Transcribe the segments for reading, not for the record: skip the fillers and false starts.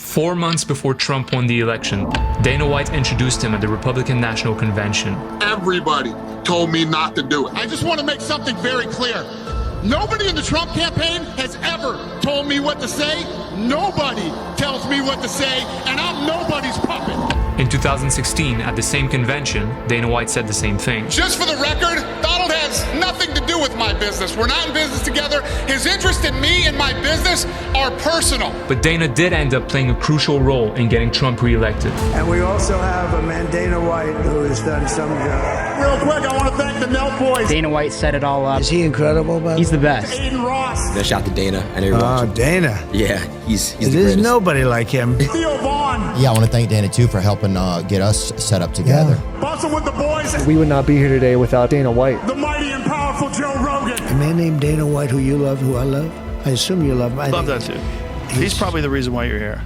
4 months before Trump won the election, Dana White introduced him at the Republican National Convention. Everybody told me not to do it. I just want to make something very clear. Nobody in the Trump campaign has ever told me what to say. Nobody tells me what to say, and I'm nobody's puppet. In 2016, at the same convention, Dana White said the same thing. Just for the record, Donald has nothing to do with my business. We're not in business together. His interest in me and my business are personal. But Dana did end up playing a crucial role in getting Trump reelected. And we also have a man, Dana White, who has done some job. Real quick, I want to thank the Nell boys. Dana White set it all up. Is he incredible, buddy? He's the best. Aiden Ross. Shout out to Dana. I know you're watching. Oh, Dana. Yeah, he's the There's greatest. nobody like him. Theo Vaughn. Yeah, I want to thank Dana, too, for helping get us set up together. Bustin' with the boys. We would not be here today without Dana White. The mighty and powerful Joe Rogan. A man named Dana White, who you love, who I love. I assume you love him. Love that too. He's probably the reason why you're here.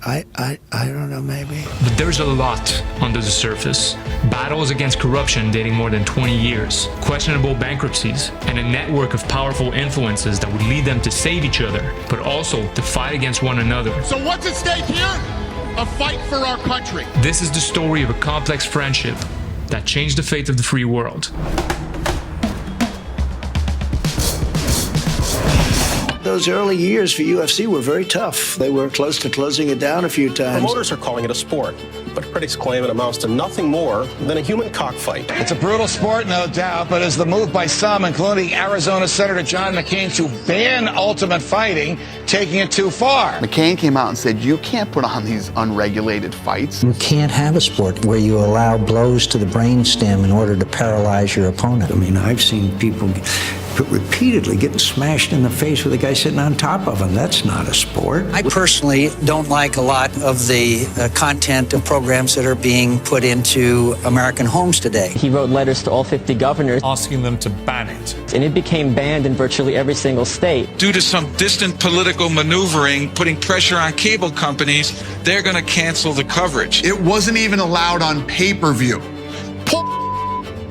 I don't know, maybe. But there's a lot under the surface. Battles against corruption dating more than 20 years, questionable bankruptcies, and a network of powerful influences that would lead them to save each other, but also to fight against one another. So what's at stake here? A fight for our country. This is the story of a complex friendship that changed the fate of the free world. Those early years for UFC were very tough. They were close to closing it down a few times. Promoters are calling it a sport, but critics claim it amounts to nothing more than a human cockfight. It's a brutal sport, no doubt, but is the move by some, including Arizona Senator John McCain, to ban ultimate fighting, taking it too far? McCain came out and said, you can't put on these unregulated fights. You can't have a sport where you allow blows to the brainstem in order to paralyze your opponent. I mean, I've seen people repeatedly getting smashed in the face with a guy sitting on top of them. That's not a sport. I personally don't like a lot of the content of programs that are being put into American homes today. He wrote letters to all 50 governors Asking them to ban it. and it became banned in virtually every single state. Due to some distant political maneuvering, putting pressure on cable companies, they're going to cancel the coverage. It wasn't even allowed on pay-per-view.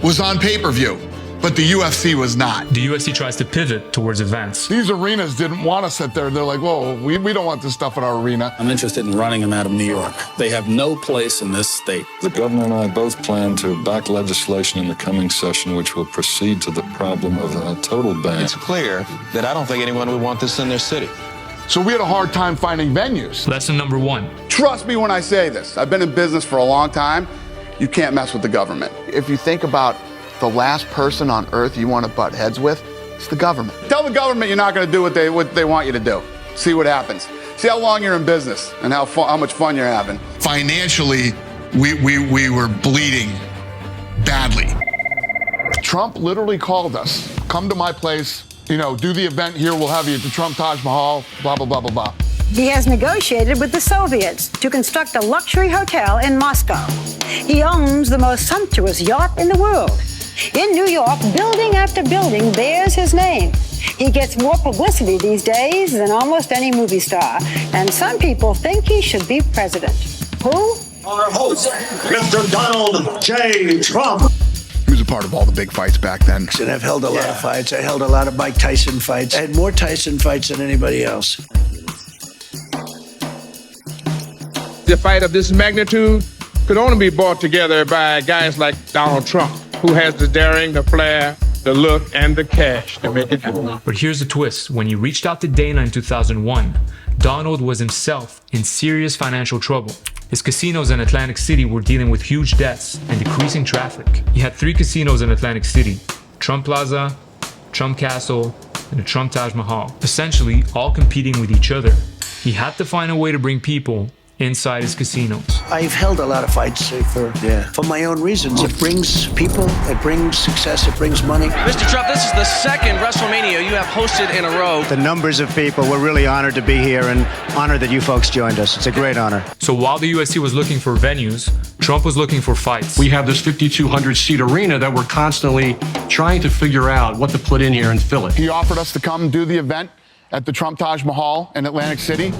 Was on pay-per-view, but the UFC was not. The UFC tries to pivot towards events. These arenas didn't want to sit there. They're like, whoa, we don't want this stuff in our arena. I'm interested in running them out of New York. They have no place in this state. The governor and I both plan to back legislation in the coming session which will proceed to the problem of a total ban. It's clear that I don't think anyone would want this in their city. So we had a hard time finding venues. Lesson number 1. Trust me when I say this. I've been in business for a long time. You can't mess with the government. If you think about the last person on earth you want to butt heads with, it's the government. Tell the government you're not going to do what they want you to do. See what happens. See how long you're in business and how much fun you're having. Financially, we were bleeding badly. Trump literally called us. Come to my place, do the event here. We'll have you at the Trump Taj Mahal, blah, blah, blah, blah, blah. He has negotiated with the Soviets to construct a luxury hotel in Moscow. He owns the most sumptuous yacht in the world. In New York, building after building bears his name. He gets more publicity these days than almost any movie star, and some people think he should be president. Who? Our host, Mr. Donald J. Trump. He was a part of all the big fights back then. And I've held a lot of fights. I held a lot of Mike Tyson fights. I had more Tyson fights than anybody else. The fight of this magnitude could only be brought together by guys like Donald Trump, who has the daring, the flair, the look, and the cash to make it happen. But here's the twist. When he reached out to Dana in 2001, Donald was himself in serious financial trouble. His casinos in Atlantic City were dealing with huge debts and decreasing traffic. He had 3 casinos in Atlantic City: Trump Plaza, Trump Castle, and the Trump Taj Mahal, essentially all competing with each other. He had to find a way to bring people inside his casinos. I've held a lot of fights for my own reasons. It brings people, it brings success, it brings money. Mr. Trump, this is the second WrestleMania you have hosted in a row. The numbers of people, we're really honored to be here and honored that you folks joined us. It's a great honor. So while the UFC was looking for venues, Trump was looking for fights. We have this 5,200 seat arena that we're constantly trying to figure out what to put in here and fill it. He offered us to come do the event at the Trump Taj Mahal in Atlantic City.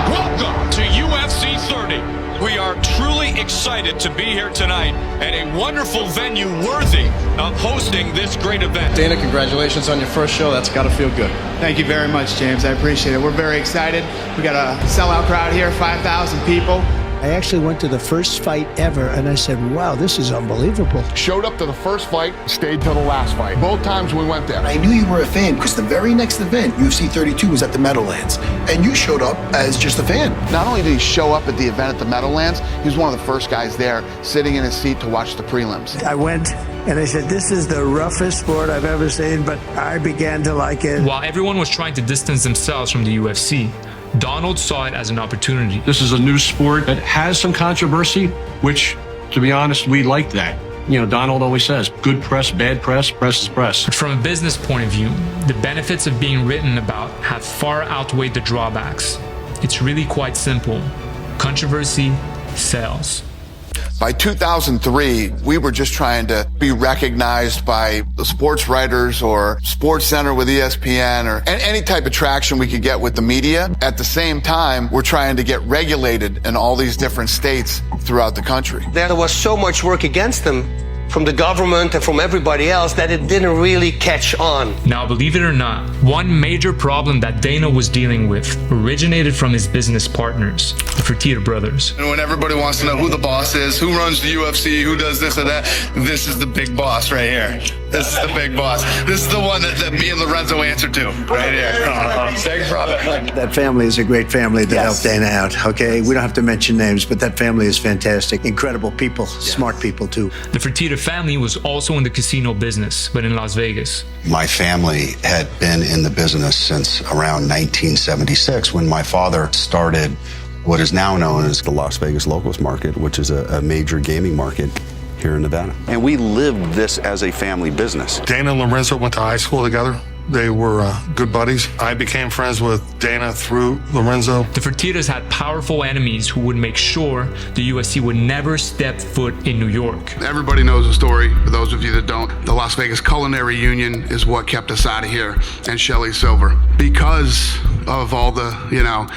Welcome to UFC 30. We are truly excited to be here tonight at a wonderful venue worthy of hosting this great event. Dana, congratulations on your first show. That's got to feel good. Thank you very much, James. I appreciate it. We're very excited. We got a sellout crowd here, 5,000 people. I actually went to the first fight ever, and I said, wow, this is unbelievable. Showed up to the first fight, stayed till the last fight. Both times we went there. I knew you were a fan because the very next event, UFC 32, was at the Meadowlands. And you showed up as just a fan. Not only did he show up at the event at the Meadowlands, he was one of the first guys there, sitting in his seat to watch the prelims. I went and I said, this is the roughest sport I've ever seen, but I began to like it. While everyone was trying to distance themselves from the UFC, Donald saw it as an opportunity. This is a new sport that has some controversy, which, to be honest, we like that. You know, Donald always says, good press, bad press, press is press. But from a business point of view, the benefits of being written about have far outweighed the drawbacks. It's really quite simple. Controversy sells. By 2003, we were just trying to be recognized by the sports writers or Sports Center with ESPN or any type of traction we could get with the media. At the same time, we're trying to get regulated in all these different states throughout the country. There was so much work against them from the government and from everybody else that it didn't really catch on. Now, believe it or not, one major problem that Dana was dealing with originated from his business partners, the Fertitta brothers. And when everybody wants to know who the boss is, who runs the UFC, who does this or that, this is the big boss right here. This is the big boss. This is the one that me and Lorenzo answer to right here. Big brother. That family is a great family that helped Dana out, okay? We don't have to mention names, but that family is fantastic. Incredible people, smart people too. The Fertitta family was also in the casino business, but in Las Vegas. My family had been in the business since around 1976 when my father started what is now known as the Las Vegas locals market, which is a major gaming market here in Nevada. And we lived this as a family business. Dana and Lorenzo went to high school together. They were good buddies. I became friends with Dana through Lorenzo. The Fertittas had powerful enemies who would make sure the UFC would never step foot in New York. Everybody knows the story. For those of you that don't, the Las Vegas Culinary Union is what kept us out of here, and Shelley Silver. Because of all the,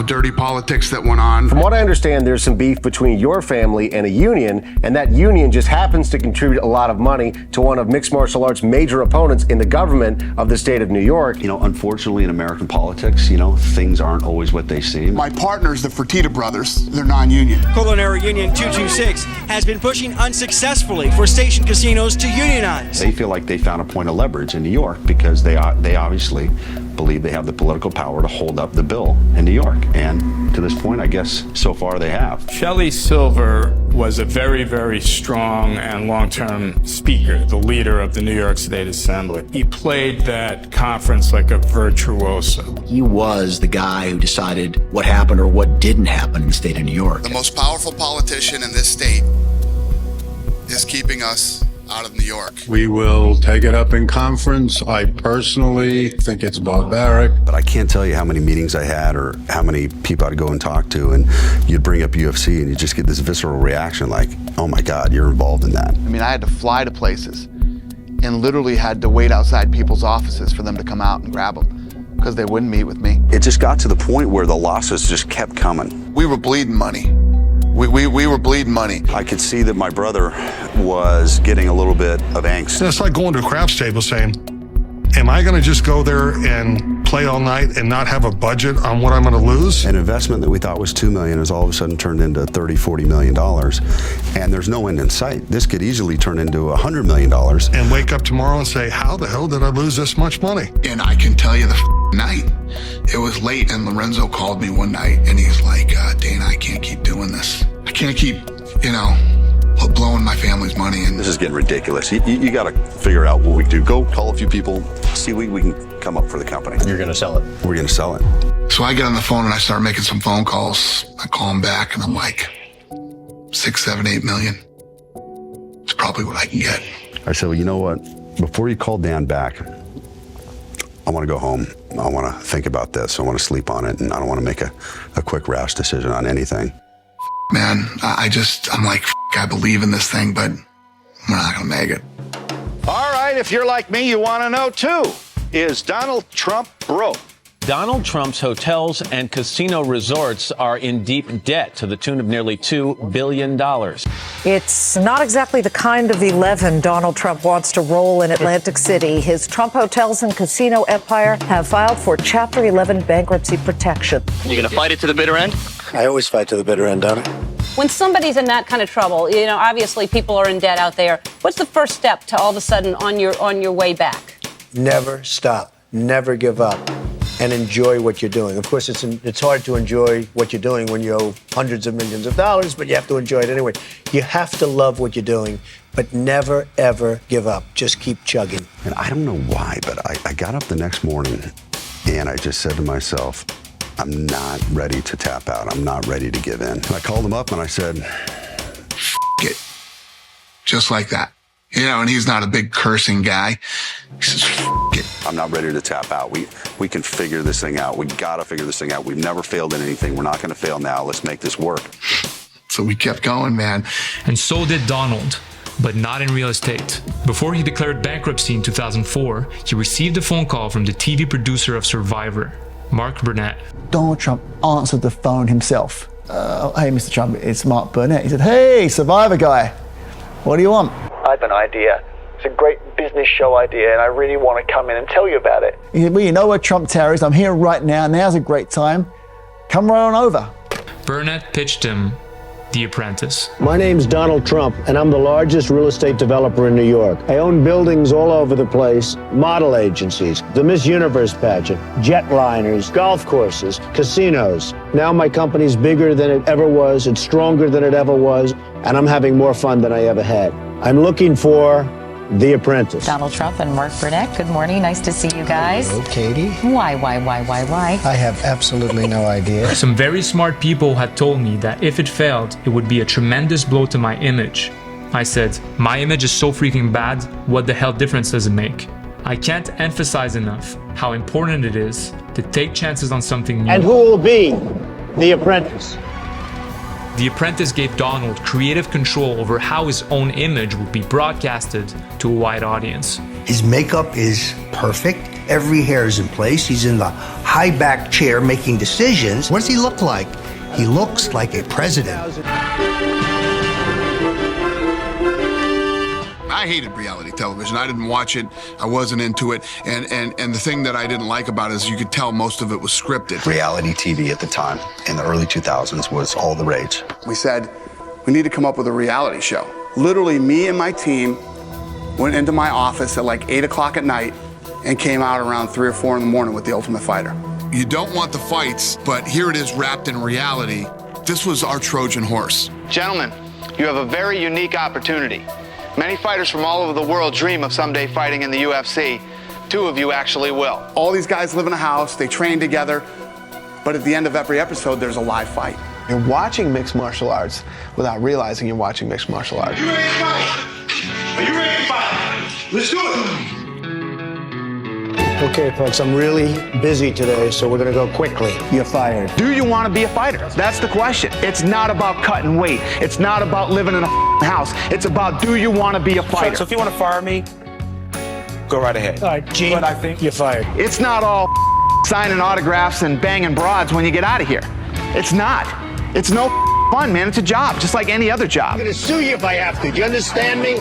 dirty politics that went on. From what I understand, there's some beef between your family and a union, and that union just happens to contribute a lot of money to one of mixed martial arts' major opponents in the government of the state of New York. Unfortunately in American politics, things aren't always what they seem. My partners, the Fertitta brothers, they're non-union. Culinary Union 226 has been pushing unsuccessfully for station casinos to unionize. They feel like they found a point of leverage in New York because they obviously believe they have the political power to hold up the bill in New York. And to this point, I guess so far they have. Shelley Silver was a very, very strong and long-term speaker, the leader of the New York State Assembly. He played that conference like a virtuoso. He was the guy who decided what happened or what didn't happen in the state of New York. The most powerful politician in this state is keeping us out of New York. We will take it up in conference. I personally think it's barbaric. But I can't tell you how many meetings I had or how many people I'd go and talk to, and you'd bring up UFC and you just get this visceral reaction like, oh my God, you're involved in that. I had to fly to places and literally had to wait outside people's offices for them to come out and grab them because they wouldn't meet with me. It just got to the point where the losses just kept coming. We were bleeding money. We were bleeding money. I could see that my brother was getting a little bit of angst. It's like going to a craps table saying, am I going to just go there and play all night and not have a budget on what I'm going to lose? An investment that we thought was $2 million has all of a sudden turned into $30, $40 million. And there's no end in sight. This could easily turn into $100 million. And wake up tomorrow and say, how the hell did I lose this much money? And I can tell you the night, it was late and Lorenzo called me one night and he's like, Dana, I can't keep doing this. I can't keep, blowing my family's money. And this is getting ridiculous. You got to figure out what we do. Go call a few people, see what we can come up for the company. You're going to sell it. We're going to sell it. So I get on the phone and I start making some phone calls. I call him back and I'm like, 6, 7, 8 million. It's probably what I can get. I said, well, you know what? Before you call Dan back, I want to go home. I want to think about this. I want to sleep on it. And I don't want to make a quick rash decision on anything. Man, I'm like, I believe in this thing, but we're not going to make it. All right, if you're like me, you want to know too. Is Donald Trump broke? Donald Trump's hotels and casino resorts are in deep debt to the tune of nearly $2 billion. It's not exactly the kind of 11 Donald Trump wants to roll in Atlantic City. His Trump hotels and casino empire have filed for Chapter 11 bankruptcy protection. You going to fight it to the bitter end? I always fight to the bitter end, don't I? When somebody's in that kind of trouble, you know, obviously people are in debt out there. What's the first step to all of a sudden on your way back? Never stop. Never give up. And enjoy what you're doing. Of course, it's hard to enjoy what you're doing when you owe hundreds of millions of dollars, but you have to enjoy it anyway. You have to love what you're doing, but never, ever give up. Just keep chugging. And I don't know why, but I got up the next morning and I just said to myself, I'm not ready to tap out. I'm not ready to give in. And I called him up and I said, F it. Just like that. You know, and he's not a big cursing guy. He says, F it. I'm not ready to tap out. We can figure this thing out. We gotta figure this thing out. We've never failed in anything. We're not gonna fail now. Let's make this work. So we kept going, man. And so did Donald, but not in real estate. Before he declared bankruptcy in 2004, he received a phone call from the TV producer of Survivor, Mark Burnett. Donald Trump answered the phone himself. Hey, Mr. Trump, it's Mark Burnett. He said, hey, Survivor guy, what do you want? I have an idea. It's a great business show idea, and I really want to come in and tell you about it. He said, well, you know where Trump Tower is. I'm here right now. Now's a great time. Come right on over. Burnett pitched him The Apprentice. My name's Donald Trump, and I'm the largest real estate developer in New York. I own buildings all over the place, model agencies, the Miss Universe pageant, jetliners, golf courses, casinos. Now my company's bigger than it ever was, it's stronger than it ever was, and I'm having more fun than I ever had. I'm looking for The Apprentice. Donald Trump and Mark Burnett, good morning. Nice to see you guys. Hello, Katie. Why? I have absolutely no idea. Some very smart people had told me that if it failed, it would be a tremendous blow to my image. I said, my image is so freaking bad, what the hell difference does it make? I can't emphasize enough how important it is to take chances on something new. And who will be The Apprentice? The Apprentice gave Donald creative control over how his own image would be broadcasted to a wide audience. His makeup is perfect. Every hair is in place. He's in the high back chair making decisions. What does he look like? He looks like a president. I hated reality television. I didn't watch it. I wasn't into it. And the thing that I didn't like about it is you could tell most of it was scripted. Reality TV at the time, in the early 2000s, was all the rage. We said, we need to come up with a reality show. Literally, me and my team went into my office at like 8 o'clock at night and came out around 3 or 4 in the morning with The Ultimate Fighter. You don't want the fights, but here it is wrapped in reality. This was our Trojan horse. Gentlemen, you have a very unique opportunity. Many fighters from all over the world dream of someday fighting in the UFC. 2 of you actually will. All these guys live in a house, they train together, but at the end of every episode, there's a live fight. You're watching mixed martial arts without realizing you're watching mixed martial arts. Are you ready to fight? Are you ready to fight? Let's do it. Okay, folks, I'm really busy today, so we're gonna go quickly. You're fired. Do you want to be a fighter? That's the question. It's not about cutting weight. It's not about living in a house. It's about, do you want to be a fighter? So if you want to fire me, go right ahead. All right, Gene, but I think you're fired. It's not all signing autographs and banging broads when you get out of here. It's not. It's no fun, man. It's a job, just like any other job. I'm gonna sue you if I have to. Do you understand me?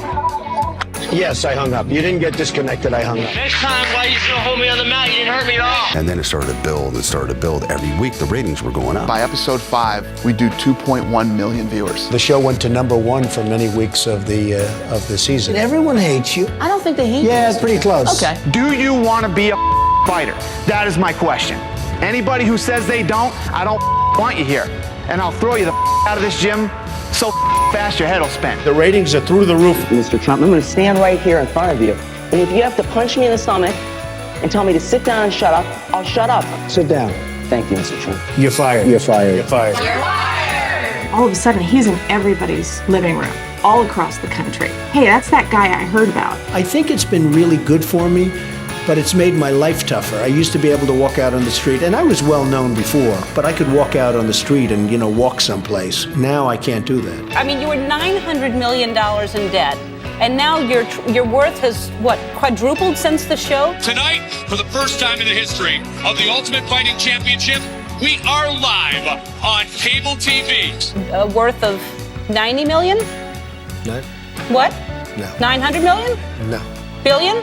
Yes, I hung up. You didn't get disconnected, I hung up. Next time, why are you still hold me on the mat? You didn't hurt me at all. And then it started to build and started to build. Every week, the ratings were going up. By episode 5, we do 2.1 million viewers. The show went to #1 for many weeks of the season. Everyone hates you. I don't think they hate Yeah, it's pretty close. Okay. Do you want to be a fighter? That is my question. Anybody who says they don't, I don't want you here. And I'll throw you the out of this gym so fast your head will spin. The ratings are through the roof. Mr. Trump, I'm going to stand right here in front of you. And if you have to punch me in the stomach and tell me to sit down and shut up, I'll shut up. Sit down. Thank you, Mr. Trump. You're fired. You're fired. You're fired. You're fired! All of a sudden, he's in everybody's living room, all across the country. Hey, that's that guy I heard about. I think it's been really good for me, but it's made my life tougher. I used to be able to walk out on the street, and I was well known before, but I could walk out on the street and, walk someplace. Now I can't do that. I mean, you were $900 million in debt. and now your worth has, what, quadrupled since the show? Tonight, for the first time in the history of the Ultimate Fighting Championship, we are live on cable TV. Worth of 90 million? No. What? No. 900 million? No. Billion?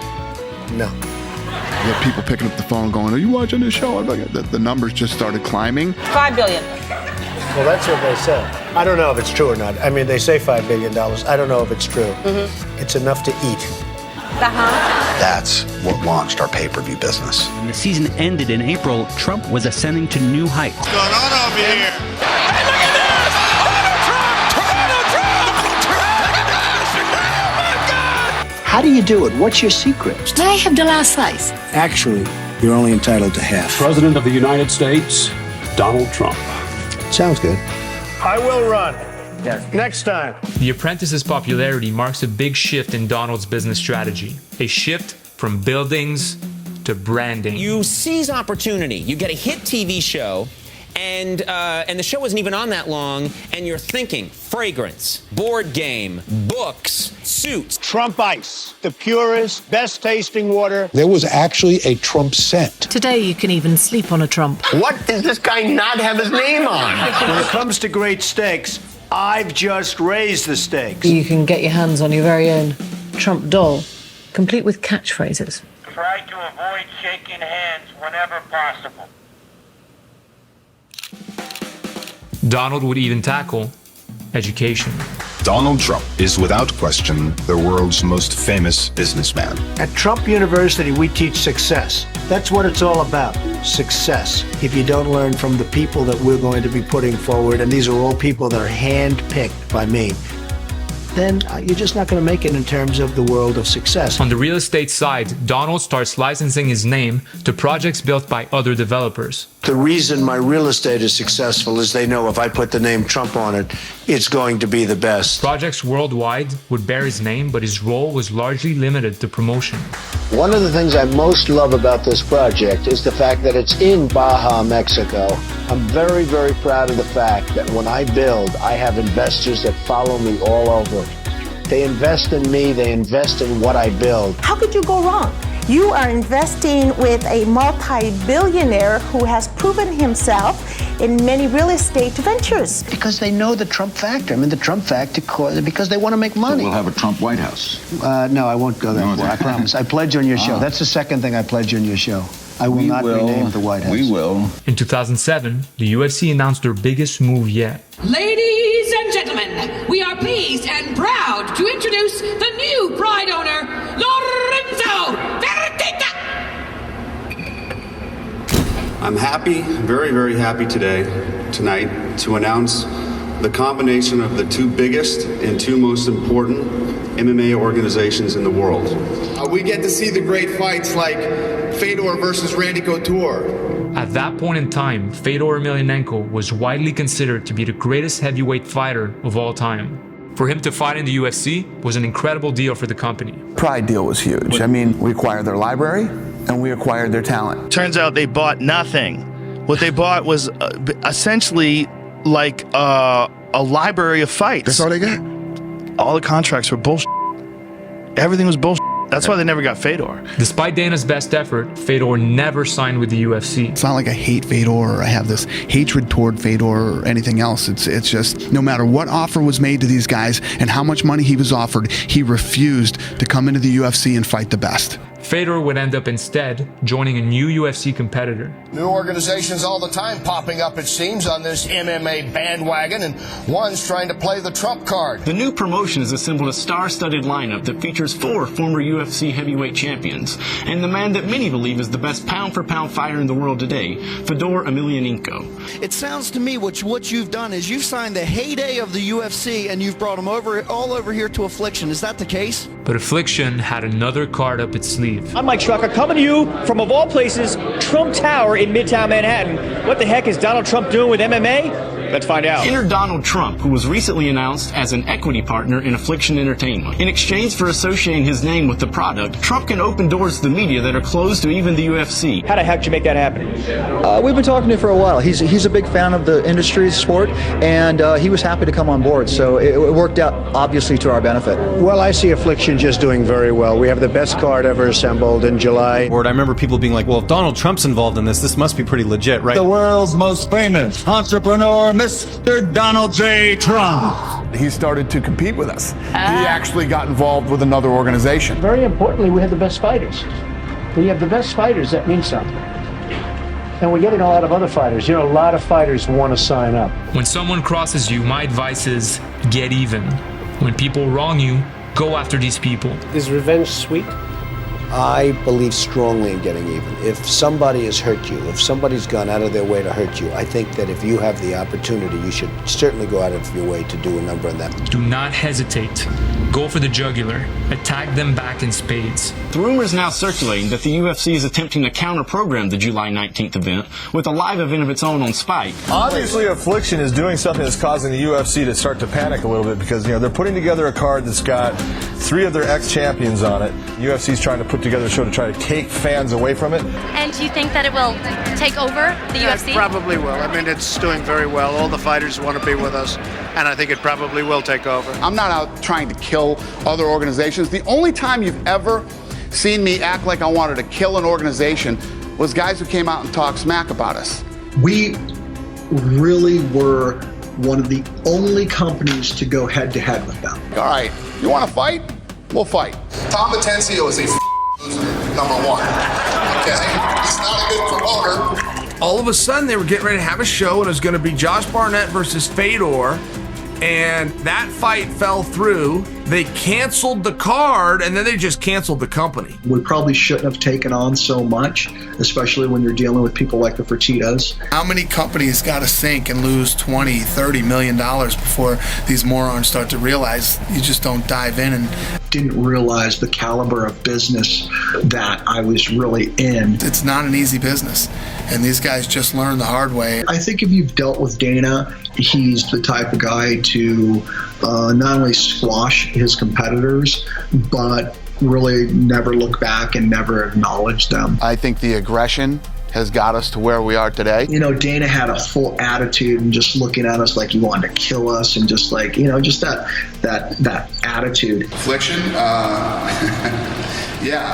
No. You have people picking up the phone going, are you watching this show? The numbers just started climbing. 5 billion. Well, that's what they say. I don't know if it's true or not. I mean, they say $5 billion. I don't know if it's true. Mm-hmm. It's enough to eat. That's what launched our pay-per-view business. When the season ended in April, Trump was ascending to new heights. What's going on over here? How do you do it? What's your secret? May I have the last slice? Actually, you're only entitled to half. President of the United States, Donald Trump. Sounds good. I will run. Yes. Next time. The Apprentice's popularity marks a big shift in Donald's business strategy. A shift from buildings to branding. You seize opportunity. You get a hit TV show, and the show isn't even on that long, and you're thinking fragrance, board game, books, suits. Trump Ice, the purest, best tasting water. There was actually a Trump scent. Today you can even sleep on a Trump. What does this guy not have his name on? When it comes to great steaks, I've just raised the stakes. You can get your hands on your very own Trump doll, complete with catchphrases. Try to avoid shaking hands whenever possible. Donald would even tackle education. Donald Trump is without question the world's most famous businessman. At Trump University, we teach success. That's what it's all about, success. If you don't learn from the people that we're going to be putting forward, and these are all people that are hand-picked by me, then you're just not going to make it in terms of the world of success. On the real estate side, Donald starts licensing his name to projects built by other developers. The reason my real estate is successful is they know if I put the name Trump on it, it's going to be the best. Projects worldwide would bear his name, but his role was largely limited to promotion. One of the things I most love about this project is the fact that it's in Baja, Mexico. I'm very, very proud of the fact that when I build, I have investors that follow me all over. They invest in me, they invest in what I build. How could you go wrong? You are investing with a multi-billionaire who has proven himself in many real estate ventures. Because they know the Trump factor. I mean, the Trump factor, because they want to make money. So we'll have a Trump White House. No, I won't go that far, I promise. I pledge on your show. That's the second thing I pledge on your show. I will not rename the White House. We will. In 2007, the UFC announced their biggest move yet. Ladies and gentlemen, we are pleased and proud to introduce the new bride owner, Lorenzo Fertitta. I'm happy, very, very happy tonight, to announce the combination of the two biggest and two most important MMA organizations in the world. We get to see the great fights like Fedor versus Randy Couture. At that point in time, Fedor Emelianenko was widely considered to be the greatest heavyweight fighter of all time. For him to fight in the UFC was an incredible deal for the company. Pride deal was huge. I mean, we acquired their library and we acquired their talent. Turns out they bought nothing. What they bought was essentially like a library of fights. That's all they got? All the contracts were bullshit. Everything was bullshit. That's why they never got Fedor. Despite Dana's best effort, Fedor never signed with the UFC. It's not like I hate Fedor or I have this hatred toward Fedor or anything else. It's just no matter what offer was made to these guys and how much money he was offered, he refused to come into the UFC and fight the best. Fedor would end up instead joining a new UFC competitor. New organizations all the time popping up, it seems, on this MMA bandwagon, and one's trying to play the Trump card. The new promotion has assembled a star-studded lineup that features 4 former UFC heavyweight champions, and the man that many believe is the best pound-for-pound fighter in the world today, Fedor Emelianenko. It sounds to me what you've done is you've signed the heyday of the UFC, and you've brought them all over here to Affliction. Is that the case? But Affliction had another card up its sleeve. I'm Mike Strucker, coming to you from, of all places, Trump Tower in Midtown Manhattan. What the heck is Donald Trump doing with MMA? Let's find out. Enter Donald Trump, who was recently announced as an equity partner in Affliction Entertainment. In exchange for associating his name with the product, Trump can open doors to the media that are closed to even the UFC. How the heck did you make that happen? We've been talking to him for a while. He's a big fan of the industry, sport, and he was happy to come on board. So it worked out, obviously, to our benefit. Well, I see Affliction just doing very well. We have the best card ever assembled in July. I remember people being like, well, if Donald Trump's involved in this must be pretty legit, right? The world's most famous entrepreneur, Mr. Donald J. Trump. He started to compete with us. He actually got involved with another organization. Very importantly, we have the best fighters. When you have the best fighters, that means something. And we're getting a lot of other fighters. You know, a lot of fighters want to sign up. When someone crosses you, my advice is get even. When people wrong you, go after these people. Is revenge sweet? I believe strongly in getting even. If somebody has hurt you, if somebody's gone out of their way to hurt you, I think that if you have the opportunity, you should certainly go out of your way to do a number on that. Do not hesitate. Go for the jugular. Attack them back in spades. The rumor is now circulating that the UFC is attempting to counter-program the July 19th event with a live event of its own on Spike. Obviously, Affliction is doing something that's causing the UFC to start to panic a little bit because, they're putting together a card that's got 3 of their ex-champions on it. UFC's trying to put together a show to try to take fans away from it. And do you think that it will take over the UFC? Probably will. I mean, it's doing very well. All the fighters want to be with us, and I think it probably will take over. I'm not out trying to kill other organizations. The only time you've ever seen me act like I wanted to kill an organization was guys who came out and talked smack about us. We really were one of the only companies to go head-to-head with them. All right, you want to fight? We'll fight. Tom Atencio is a loser, number one. Okay? He's not a good promoter. All of a sudden, they were getting ready to have a show, and it was going to be Josh Barnett versus Fedor. And that fight fell through. They canceled the card, and then they just canceled the company. We probably shouldn't have taken on so much, especially when you're dealing with people like the Fertittas. How many companies got to sink and lose $20, $30 million before these morons start to realize you just don't dive in? And didn't realize the caliber of business that I was really in. It's not an easy business, and these guys just learned the hard way. I think if you've dealt with Dana, he's the type of guy to not only squash his competitors, but really never look back and never acknowledge them. I think the aggression has got us to where we are today. Dana had a full attitude and just looking at us like he wanted to kill us, and just like, just that attitude. Affliction? Yeah.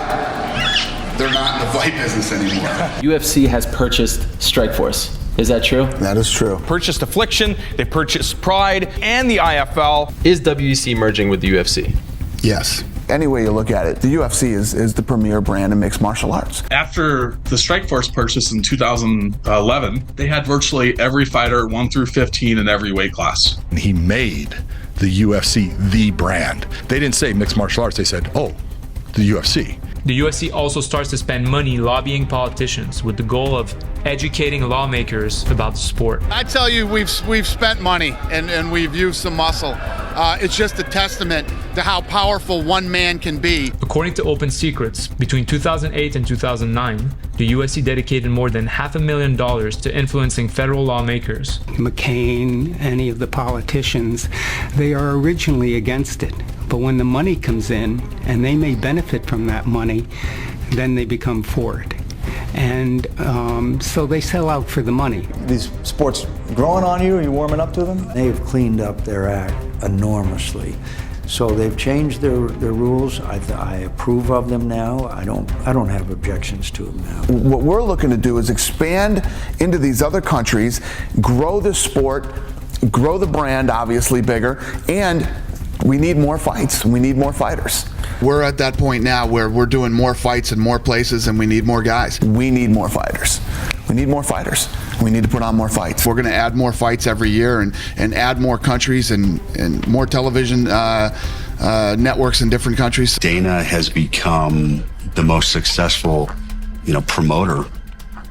They're not in the fight business anymore. UFC has purchased Strikeforce. Is that true? That is true. Purchased Affliction, they purchased Pride and the IFL. Is WEC merging with the UFC? Yes. Any way you look at it, the UFC is the premier brand in mixed martial arts. After the Strikeforce purchase in 2011, they had virtually every fighter 1 through 15 in every weight class. He made the UFC the brand. They didn't say mixed martial arts, they said, the UFC. The UFC also starts to spend money lobbying politicians with the goal of educating lawmakers about the sport. I tell you, we've spent money and we've used some muscle. It's just a testament to how powerful one man can be. According to Open Secrets, between 2008 and 2009, the UFC dedicated more than $500,000 to influencing federal lawmakers. McCain, any of the politicians, they are originally against it. But when the money comes in, and they may benefit from that money, then they become for it. And so they sell out for the money. These sports growing on you? Are you warming up to them? They've cleaned up their act enormously. So they've changed their rules. I approve of them now. I don't have objections to them now. What we're looking to do is expand into these other countries, grow the sport, grow the brand, obviously bigger, and we need more fights. We need more fighters. We're at that point now where we're doing more fights in more places and we need more guys. We need more fighters. We need more fighters. We need to put on more fights. We're going to add more fights every year and add more countries and more television networks in different countries. Dana has become the most successful, promoter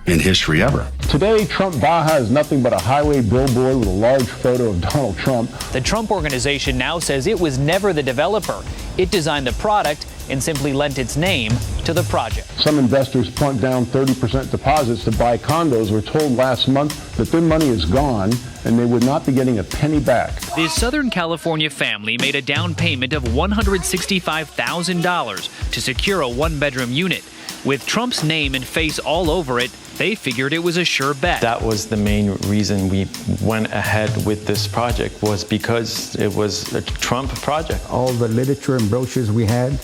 in history ever. Today, Trump Baja is nothing but a highway billboard with a large photo of Donald Trump. The Trump Organization now says it was never the developer. It designed the product and simply lent its name to the project. Some investors plunked down 30% deposits to buy condos were told last month that their money is gone and they would not be getting a penny back. This Southern California family made a down payment of $165,000 to secure a one-bedroom unit. With Trump's name and face all over it, they figured it was a sure bet. That was the main reason we went ahead with this project, was because it was a Trump project. All the literature and brochures we had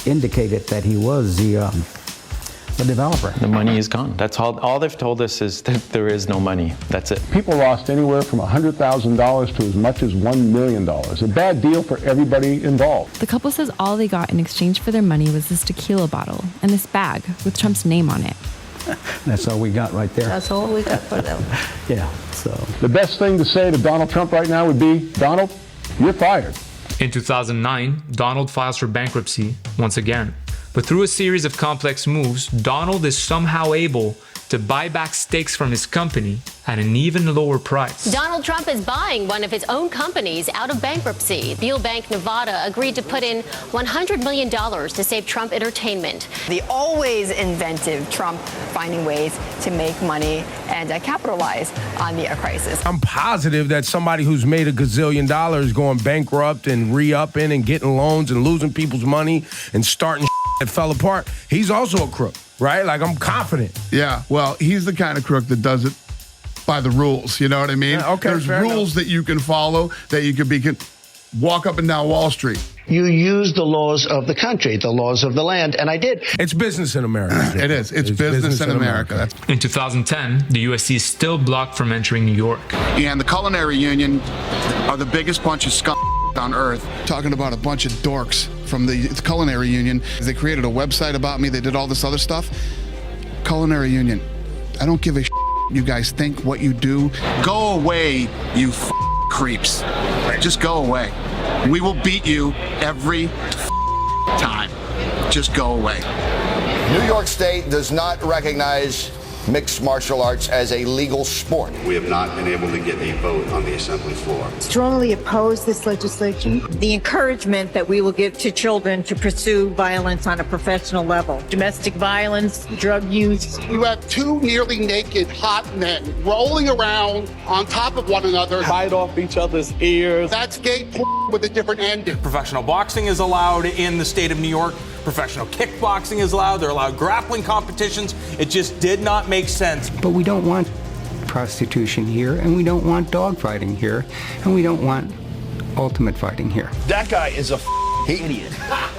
indicated that he was the developer. The money is gone. That's all they've told us is that there is no money. That's it. People lost anywhere from $100,000 to as much as $1 million. A bad deal for everybody involved. The couple says all they got in exchange for their money was this tequila bottle and this bag with Trump's name on it. That's all we got right there. That's all we got for them. Yeah, so. The best thing to say to Donald Trump right now would be, Donald, you're fired. In 2009, Donald files for bankruptcy once again. But through a series of complex moves, Donald is somehow able to buy back stakes from his company at an even lower price. Donald Trump is buying one of his own companies out of bankruptcy. Beale Bank Nevada agreed to put in $100 million to save Trump Entertainment. The always inventive Trump finding ways to make money and capitalize on the crisis. I'm positive that somebody who's made $1 gazillion going bankrupt and re-upping and getting loans and losing people's money and starting that fell apart, he's also a crook. Right? Like, I'm confident. Yeah, well, he's the kind of crook that does it by the rules. You know what I mean? Yeah, okay, there's rules that you can follow, that you can walk up and down Wall Street. You use the laws of the country, the laws of the land, and I did. It's business in America. It is. It's business in America. In 2010, the USC is still blocked from entering New York. And the Culinary Union are the biggest bunch of scum on earth. Talking about a bunch of dorks from the Culinary Union. They created a website about me. They did all this other stuff. Culinary Union, I don't give a you guys think what you do. Go away, you creeps. Just go away. We will beat you every time. Just go away. New York State does not recognize mixed martial arts as a legal sport. We have not been able to get a vote on the assembly floor. Strongly oppose this legislation. The encouragement that we will give to children to pursue violence on a professional level. Domestic violence, drug use. You have two nearly naked hot men rolling around on top of one another. Bite off each other's ears. That's gay porn with a different ending. Professional boxing is allowed in the state of New York. Professional kickboxing is allowed. They're allowed grappling competitions. It just did not make sense. But we don't want prostitution here, and we don't want dog fighting here, and we don't want ultimate fighting here. That guy is a idiot.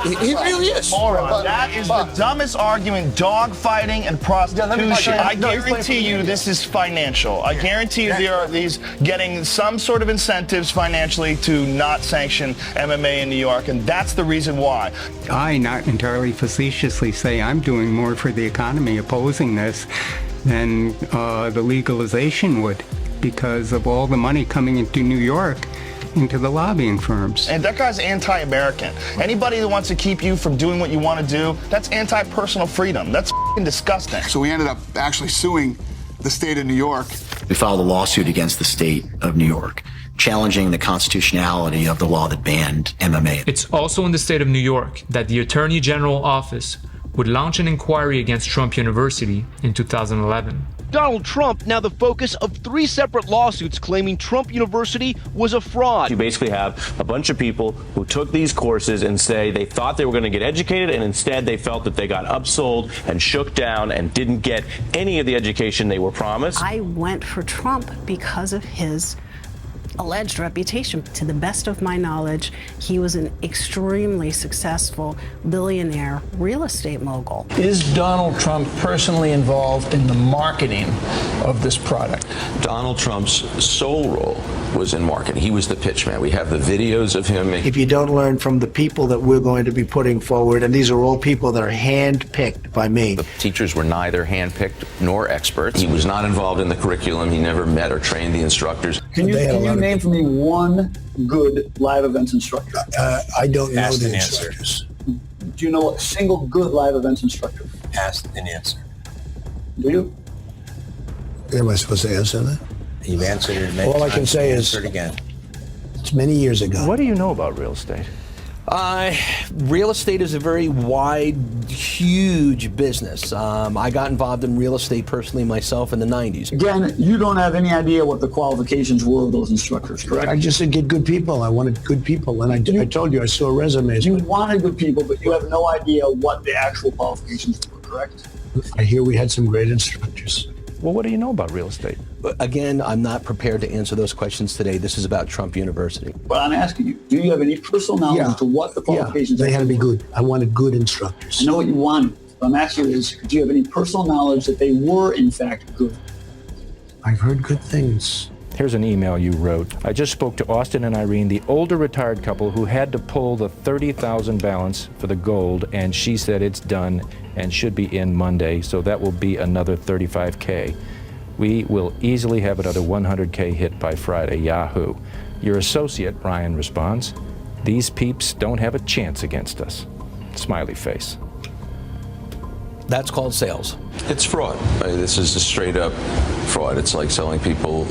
He really is. Moron. That is the dumbest argument. Dog fighting and prostitution. I guarantee you this is financial. I guarantee you there are these getting some sort of incentives financially to not sanction MMA in New York, and that's the reason why. I, not entirely facetiously, say I'm doing more for the economy opposing this than the legalization would, because of all the money coming into New York into the lobbying firms. And that guy's anti-American. Anybody that wants to keep you from doing what you want to do, that's anti-personal freedom. That's f***ing disgusting. So we ended up actually suing the state of New York. We filed a lawsuit against the state of New York, challenging the constitutionality of the law that banned MMA. It's also in the state of New York that the Attorney General office would launch an inquiry against Trump University in 2011. Donald Trump now the focus of 3 separate lawsuits claiming Trump University was a fraud. You basically have a bunch of people who took these courses and say they thought they were going to get educated, and instead they felt that they got upsold and shook down and didn't get any of the education they were promised. I went for Trump because of his alleged reputation. To the best of my knowledge, he was an extremely successful billionaire real estate mogul. Is Donald Trump personally involved in the marketing of this product? Donald Trump's sole role was in marketing. He was the pitch man. We have the videos of him. If you don't learn from the people that we're going to be putting forward, and these are all people that are hand-picked by me. The teachers were neither hand-picked nor experts. He was not involved in the curriculum. He never met or trained the instructors. Can you name for me one good live events instructor? I don't know Asked the and instructors. Do you know a single good live events instructor? Asked and answered. Do you? Am I supposed to answer that? You've answered it many All I can times, say is answered again. it's many years ago. What do you know about real estate? Real estate is a very wide, huge business. I got involved in real estate personally myself in the 90s. Again, you don't have any idea what the qualifications were of those instructors, correct? I just said get good people. I wanted good people, and I told you I saw resumes. You wanted good people, but you have no idea what the actual qualifications were, correct? I hear we had some great instructors. Well, what do you know about real estate? Again, I'm not prepared to answer those questions today. This is about Trump University. But I'm asking you, do you have any personal knowledge as to what the qualifications they had to be good. I wanted good instructors. I know what you wanted. What I'm asking you is, do you have any personal knowledge that they were, in fact, good? I've heard good things. Here's an email you wrote. I just spoke to Austin and Irene, the older retired couple who had to pull the $30,000 balance for the gold, and she said it's done and should be in Monday, so that will be another $35K. We will easily have another $100K hit by Friday, Yahoo. Your associate, Ryan, responds, these peeps don't have a chance against us. Smiley face. That's called sales. It's fraud. This is a straight up fraud. It's like selling people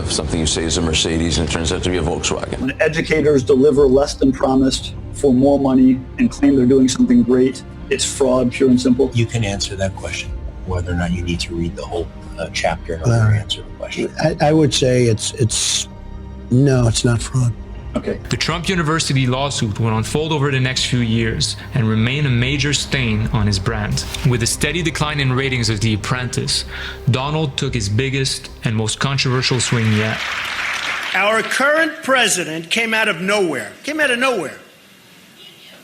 something you say is a Mercedes and it turns out to be a Volkswagen. When educators deliver less than promised for more money and claim they're doing something great, it's fraud, pure and simple. You can answer that question, whether or not you need to read the whole chapter in order to answer the question. I would say it's not fraud. Okay. The Trump University lawsuit would unfold over the next few years and remain a major stain on his brand. With a steady decline in ratings of The Apprentice, Donald took his biggest and most controversial swing yet. Our current president came out of nowhere. In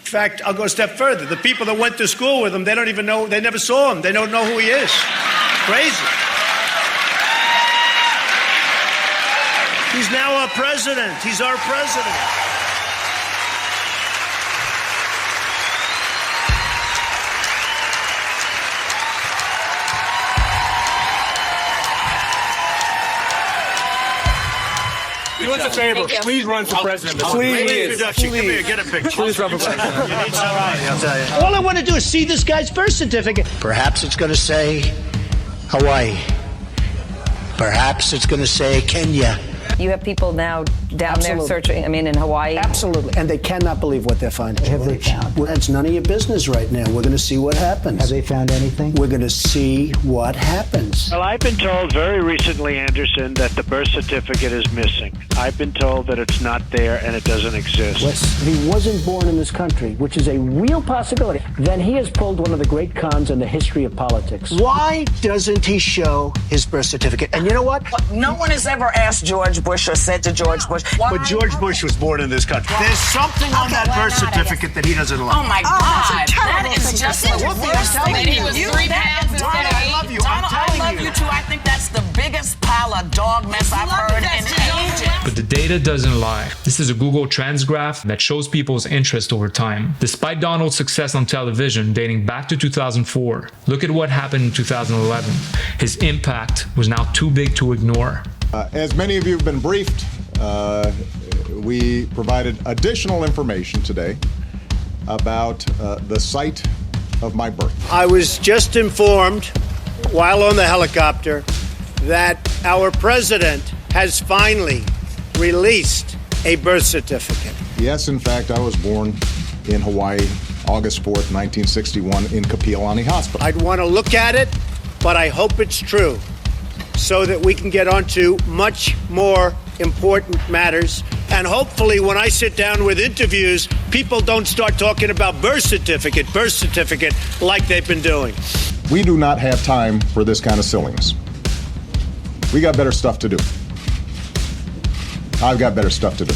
fact, I'll go a step further. The people that went to school with him, they don't even know, they never saw him. They don't know who he is. Crazy. He's now our president. He's our president. Do us a favor. Please run for president. Please. Come here, get a picture. Please run for president. You need somebody, I'll tell you. All I want to do is see this guy's birth certificate. Perhaps it's going to say Hawaii. Perhaps it's going to say Kenya. You have people now down there searching, in Hawaii? Absolutely. And they cannot believe what they're finding. Have they found? Well, it's none of your business right now. We're going to see what happens. Have they found anything? We're going to see what happens. Well, I've been told very recently, Anderson, that the birth certificate is missing. I've been told that it's not there and it doesn't exist. If he wasn't born in this country, which is a real possibility, then he has pulled one of the great cons in the history of politics. Why doesn't he show his birth certificate? And you know what? No one has ever asked George Bush or said to George Bush. But George Bush was born in this country. There's something on that birth certificate that he doesn't like. Oh, my God. That is just the worst thing. He was 3 pounds and Donald, I love you. I'm telling I love you, too. I think that's the biggest pile of dog mess I've heard in ages. But the data doesn't lie. This is a Google Trends graph that shows people's interest over time. Despite Donald's success on television dating back to 2004, look at what happened in 2011. His impact was now too big to ignore. As many of you have been briefed, we provided additional information today about the site of my birth. I was just informed while on the helicopter that our president has finally released a birth certificate. Yes, in fact, I was born in Hawaii, August 4th, 1961, in Kapiolani Hospital. I'd want to look at it, but I hope it's true, so that we can get on to much more important matters. And hopefully when I sit down with interviews, people don't start talking about birth certificate, like they've been doing. We do not have time for this kind of silliness. We got better stuff to do. I've got better stuff to do.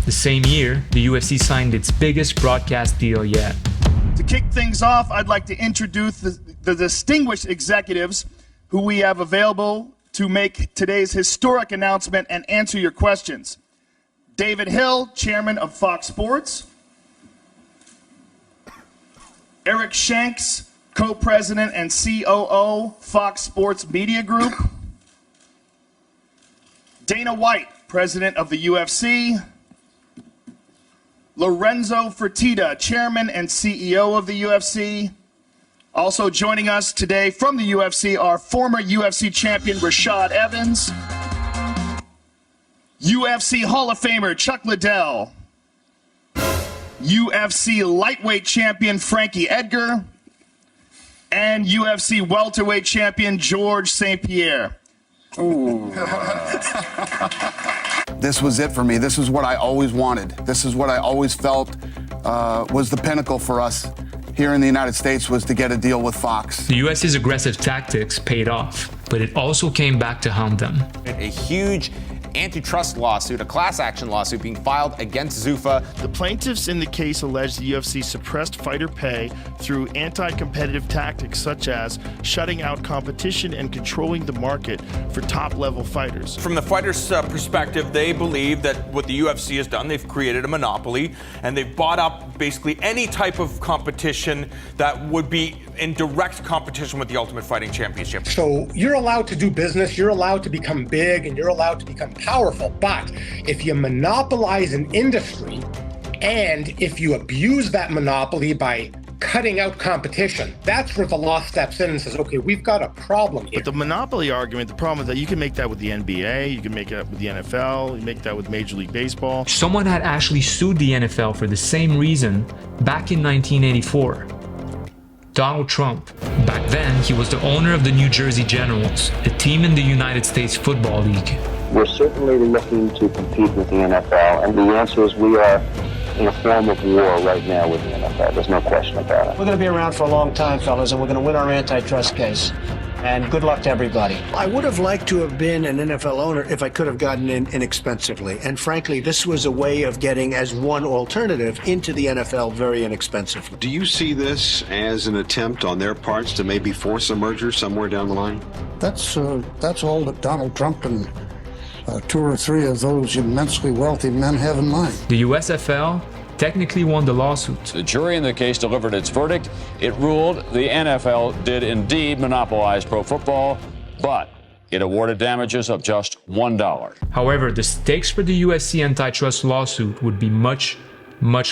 The same year, the UFC signed its biggest broadcast deal yet. To kick things off, I'd like to introduce the distinguished executives who we have available to make today's historic announcement and answer your questions. David Hill, Chairman of Fox Sports. Eric Shanks, Co-President and COO, Fox Sports Media Group. Dana White, President of the UFC. Lorenzo Fertitta, Chairman and CEO of the UFC. Also joining us today from the UFC are former UFC champion Rashad Evans, UFC Hall of Famer Chuck Liddell, UFC lightweight champion Frankie Edgar, and UFC welterweight champion George St. Pierre. This was it for me. This is what I always wanted. This is what I always felt was the pinnacle for us here in the United States, was to get a deal with Fox. The USC's aggressive tactics paid off, but it also came back to haunt them. A huge antitrust lawsuit, a class action lawsuit being filed against Zuffa. The plaintiffs in the case allege the UFC suppressed fighter pay through anti-competitive tactics such as shutting out competition and controlling the market for top-level fighters. From the fighters' perspective, they believe that what the UFC has done, they've created a monopoly, and they've bought up basically any type of competition that would be in direct competition with the Ultimate Fighting Championship. So you're allowed to do business, you're allowed to become big, and you're allowed to become powerful. But if you monopolize an industry, and if you abuse that monopoly by cutting out competition, that's where the law steps in and says, okay, we've got a problem here. But the monopoly argument, the problem is that you can make that with the NBA, you can make that with the NFL, you make that with Major League Baseball. Someone had actually sued the NFL for the same reason back in 1984. Donald Trump. Back then, he was the owner of the New Jersey Generals, a team in the United States Football League. We're certainly looking to compete with the NFL, and the answer is we are in a form of war right now with the NFL. There's no question about it. We're going to be around for a long time, fellas, and we're going to win our antitrust case. And good luck to everybody. I would have liked to have been an NFL owner if I could have gotten in inexpensively. And frankly, this was a way of getting, as one alternative, into the NFL very inexpensively. Do you see this as an attempt on their parts to maybe force a merger somewhere down the line? That's all that Donald Trump and two or three of those immensely wealthy men have in mind. The USFL technically won the lawsuit. The jury in the case delivered its verdict. It ruled the NFL did indeed monopolize pro football, but it awarded damages of just $1. However, the stakes for the USC antitrust lawsuit would be much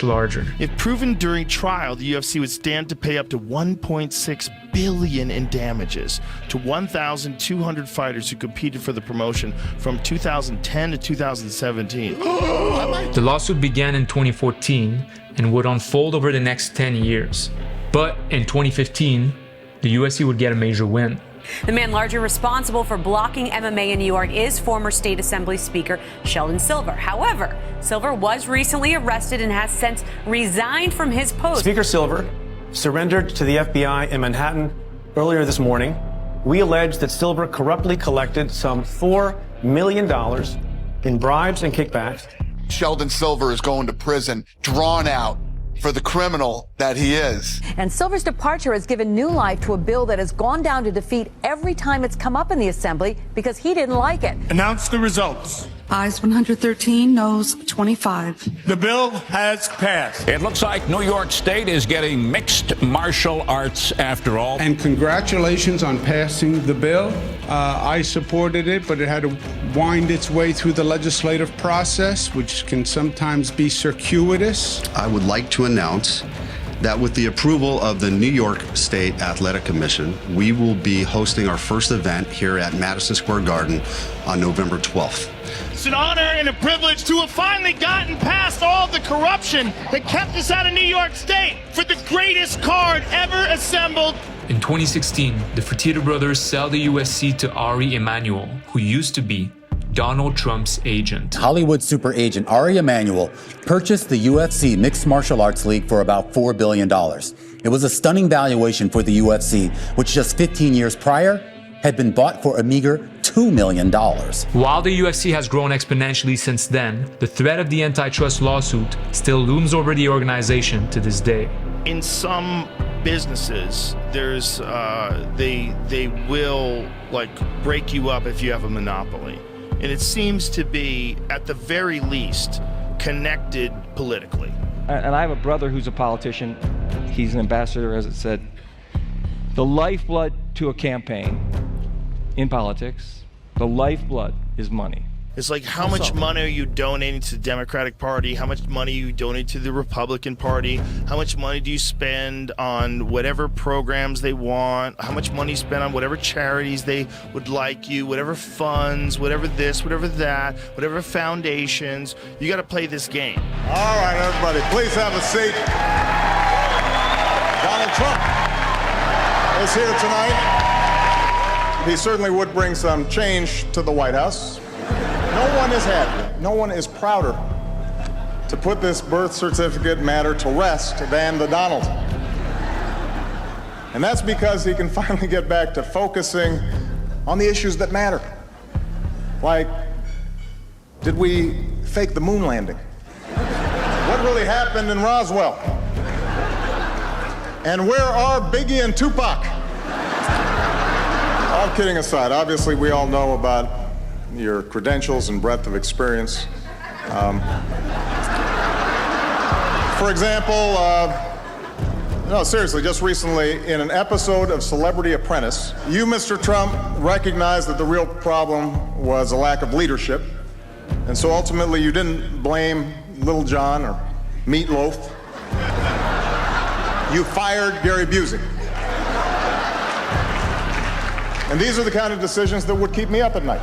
larger. If proven during trial, the UFC would stand to pay up to $1.6 billion in damages to 1,200 fighters who competed for the promotion from 2010 to 2017. The lawsuit began in 2014 and would unfold over the next 10 years. But in 2015, the UFC would get a major win. The man largely responsible for blocking MMA in New York is former State Assembly Speaker Sheldon Silver. However, Silver was recently arrested and has since resigned from his post. Speaker Silver surrendered to the FBI in Manhattan earlier this morning. We allege that Silver corruptly collected some $4 million in bribes and kickbacks. Sheldon Silver is going to prison, drawn out for the criminal that he is. And Silver's departure has given new life to a bill that has gone down to defeat every time it's come up in the Assembly because he didn't like it. Announce the results. Ayes 113, noes 25. The bill has passed. It looks like New York State is getting mixed martial arts after all. And congratulations on passing the bill. I supported it, but it had to wind its way through the legislative process, which can sometimes be circuitous. I would like to announce that with the approval of the New York State Athletic Commission, we will be hosting our first event here at Madison Square Garden on November 12th. It's an honor and a privilege to have finally gotten past all the corruption that kept us out of New York State for the greatest card ever assembled. In 2016, the Fertitta brothers sell the USC to Ari Emanuel, who used to be Donald Trump's agent. Hollywood super agent Ari Emanuel purchased the UFC Mixed Martial Arts League for about $4 billion. It was a stunning valuation for the UFC, which just 15 years prior had been bought for a meager $2 million. While the UFC has grown exponentially since then, the threat of the antitrust lawsuit still looms over the organization to this day. In some businesses, there's they will break you up if you have a monopoly. And it seems to be, at the very least, connected politically. And I have a brother who's a politician. He's an ambassador, as it said. The lifeblood to a campaign in politics, the lifeblood is money. It's like, how much money are you donating to the Democratic Party? How much money are you donating to the Republican Party? How much money do you spend on whatever programs they want? How much money you spend on whatever charities they would like you, whatever funds, whatever this, whatever that, whatever foundations. You got to play this game. All right, everybody, please have a seat. Donald Trump is here tonight. He certainly would bring some change to the White House. No one is happier, no one is prouder to put this birth certificate matter to rest than the Donald. And that's because he can finally get back to focusing on the issues that matter. Like, did we fake the moon landing? What really happened in Roswell? And where are Biggie and Tupac? All kidding aside, obviously we all know about your credentials and breadth of experience. For example, no, seriously, just recently in an episode of Celebrity Apprentice, you, Mr. Trump, recognized that the real problem was a lack of leadership. And so ultimately you didn't blame Little John or Meatloaf. You fired Gary Busey. And these are the kind of decisions that would keep me up at night.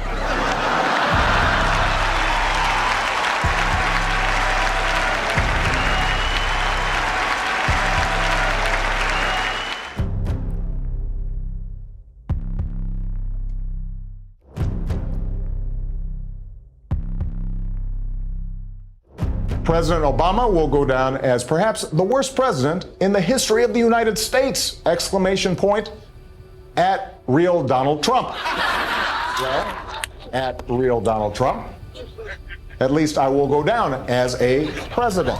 President Obama will go down as perhaps the worst president in the history of the United States! Exclamation point. At real Donald Trump. Well, at real Donald Trump, at least I will go down as a president.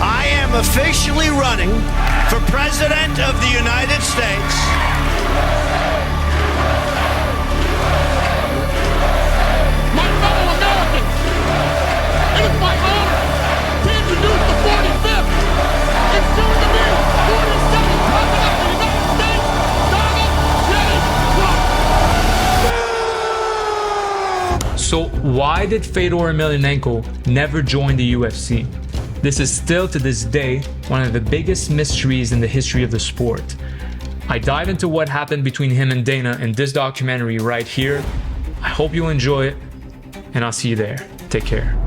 I am officially running for President of the United States. My fellow Americans, it is my honor to introduce the 45th and soon to be 47th President of the United States, Donald J. Trump. So why did Fedor Emelianenko never join the UFC? This is still to this day one of the biggest mysteries in the history of the sport. I dive into what happened between him and Dana in this documentary right here. I hope you enjoy it, and I'll see you there. Take care.